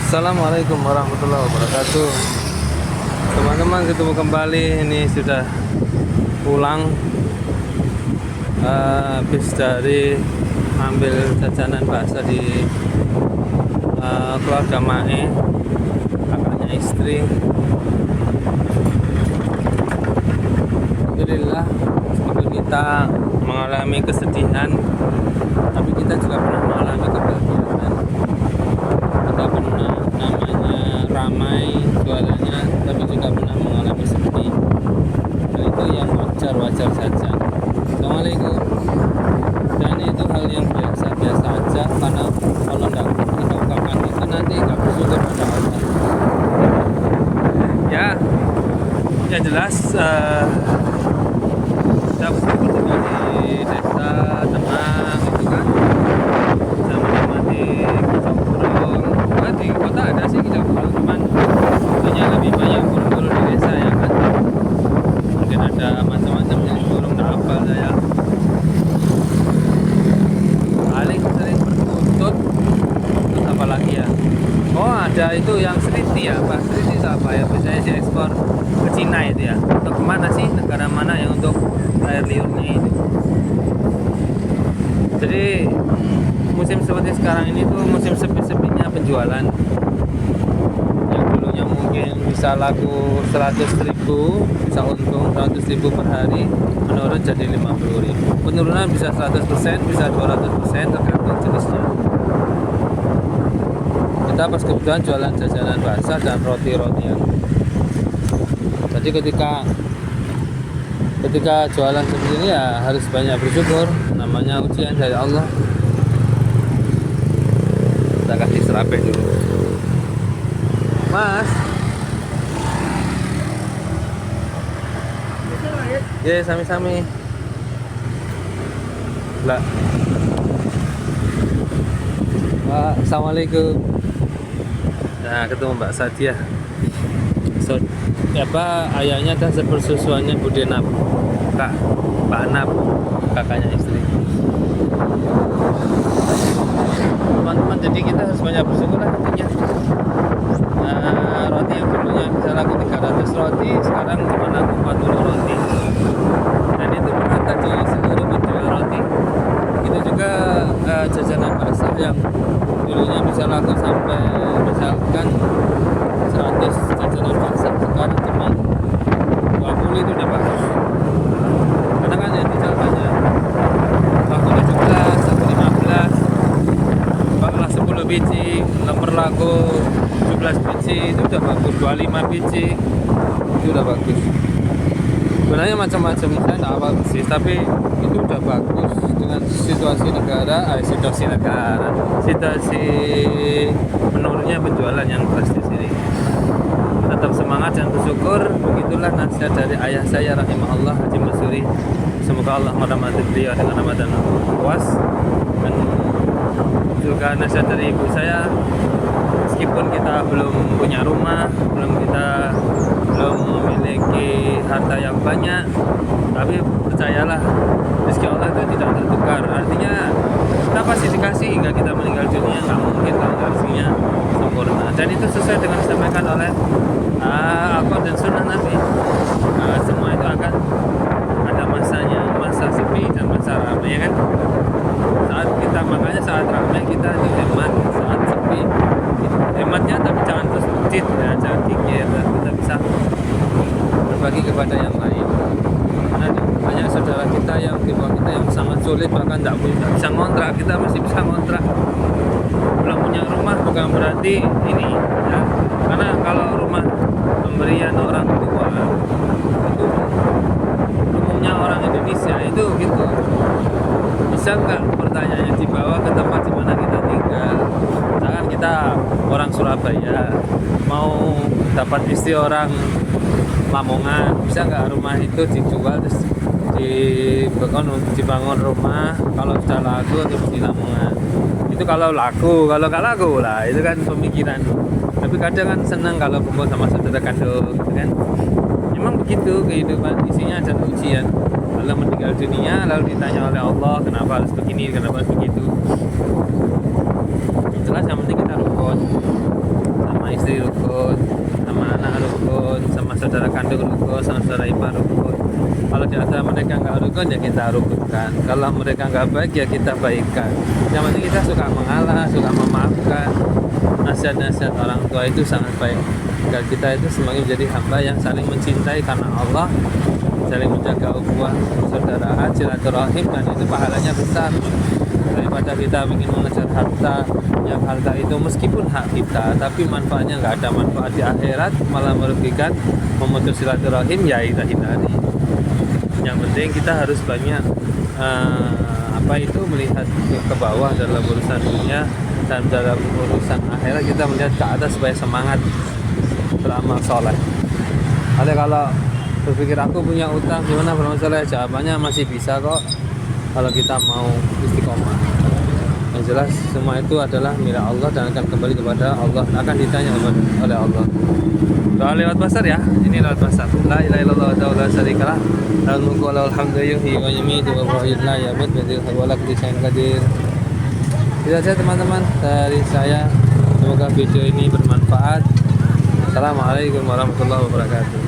Assalamualaikum warahmatullahi wabarakatuh. Teman-teman, ketemu kembali. Ini sudah pulang habis dari ambil jajanan bakso di keluarga Mae, kakaknya istri. Alhamdulillah, meskipun kita mengalami kesedihan, tapi kita juga pernah mengalami kebahagiaan. Kita pernah namanya ramai jualannya, tapi juga pernah mengalami sepi. Dan itu yang wajar-wajar saja. Assalamualaikum. Dan itu hal yang biasa-biasa aja, karena kalau tidak kita ungkapkan itu nanti nggak bersyukur pada Allah. Ya jelas saya bersyukur juga di desa tenang itu kan, bisa menikmati kicau burung. Nah, di kota ada sih kicau burung, cuman tentunya lebih banyak burung-burung di desa ya kan. Mungkin ada macam-macam jenis burung, tak hafal saya. Paling sering berkutut, terus apa lagi ya? Oh, ada itu yang seriti ya, Pak. Seriti itu apa ya? Biasanya diekspor ke Cina itu ya. Atau kemana sih? Negara mana yang untuk air liurnya itu? Jadi musim seperti sekarang ini tuh musim sepi-sepinya penjualan. Yang dulunya mungkin bisa laku 100.000, bisa untung 100.000 per hari, menurun jadi 50.000. Penurunan bisa 100%, bisa 200%, tergantung jenisnya. Kita pas kebetulan jualan jajanan bakso dan roti-rotian. Jadi ketika jualan seperti ini ya harus banyak bersyukur, namanya ujian dari Allah. Kita kasih serapeh dulu, Mas. Ya, sami-sami lah. Assalamualaikum. Nah, ketemu Mbak Sadia. Ayahnya dan sepersusuannya Bude Nap, Mbak Nap, kakaknya istri. Teman-teman, jadi kita harus banyak bersyukur lah intinya. Roti yang dulunya bisa laku 300 roti, sekarang cuma laku 40 roti. Dan itu merata di seluruh penjual roti. Itu juga jajanan bakso yang dulunya bisa laku sampai misalkan 100 jajanan bakso, sekarang cuma 20 itu udah bagus. Karena kan yang dijual banyak, laku 17, laku 15, baklah 10 biji, lemper laku 17 biji, itu udah bagus. 25 biji itu udah bagus. Sebenarnya macam-macam, saya nggak apa sih, tapi itu udah bagus dengan situasi menurunnya penjualan yang drastis ini. Tetap semangat dan bersyukur. Begitulah nasihat dari ayah saya rahimahullah, Haji Masuri. Semoga Allah merahmati beliau dengan rahmat dan puas. Dan juga nasihat dari ibu saya, meskipun kita belum punya rumah, belum memiliki harta yang banyak, tapi percayalah rezeki Allah itu tidak tertukar. Artinya kita pasti dikasih hingga kita meninggal dunia, nggak mungkin kalau rezekinya sempurna. Dan itu sesuai dengan disampaikan oleh Al-Quran dan Sunnah Nabi. Semua itu akan ada masanya, masa sepi dan masa ramai, ya kan? Makanya saat ramai kita hemat, saat sepi hematnya, tapi jangan terus bucit ya, jangan kikir, dan kita bisa berbagi kepada yang lain. Karena banyak saudara kita yang di bawah kita yang sangat sulit, bahkan tidak bisa ngontrak, kita masih bisa ngontrak. Belum punya rumah bukan berarti ini ya, karena kalau rumah pemberian orang tua itu umumnya orang Indonesia itu gitu. Bisa nggak, pertanyaannya, dibawa ke tempat di mana kita tinggal. Misalkan kita orang Surabaya mau dapat istri orang Lamongan, bisa nggak rumah itu dijual terus dibangun rumah, kalau sudah laku terus di Lamongan. Itu kalau laku, kalau nggak laku lah, itu kan pemikiran. Tapi kadang kan senang kalau kumpul sama saudara kandung, gitu kan. Memang begitu kehidupan, isinya ada ujian. Kalau meninggal dunia lalu ditanya oleh Allah, kenapa harus begini, kenapa harus begitu. Jelas yang penting kita rukun. istri rukun, sama anak rukun, sama saudara kandung rukun, sama saudara ipar rukun. Kalau di antara mereka nggak rukun ya kita rukunkan. Kalau mereka nggak baik ya kita baikkan. Yang penting kita suka mengalah, suka memaafkan. Nasihat-nasihat orang tua itu sangat baik. Agar kita itu semakin menjadi hamba yang saling mencintai karena Allah, saling menjaga ukhuwah persaudaraan, silaturahim, dan itu pahalanya besar daripada kita ingin mengejar harta. Yang harta itu meskipun hak kita, tapi manfaatnya nggak ada manfaat di akhirat, malah merugikan, memutus silaturahim, ya kita hindari. Yang penting kita harus banyak melihat ke bawah dalam urusan dunia, dan dalam urusan akhirat kita melihat ke atas supaya semangat beramal soleh. Ada kalau berpikir aku punya utang gimana beramal soleh, jawabannya masih bisa kok kalau kita mau istiqomah. Yang jelas semua itu adalah milik Allah dan akan kembali kepada Allah, akan ditanya oleh Allah. Doa lewat pasar ya, ini lewat pasar. La ilaha illallah wa la syarikalah, lahul mulku wa lahul hamdu yuhyi wa yumiitu wa huwa hayyun la yamut wa la qadir. Itu saja teman-teman dari saya. Semoga video ini bermanfaat. Assalamualaikum warahmatullahi wabarakatuh.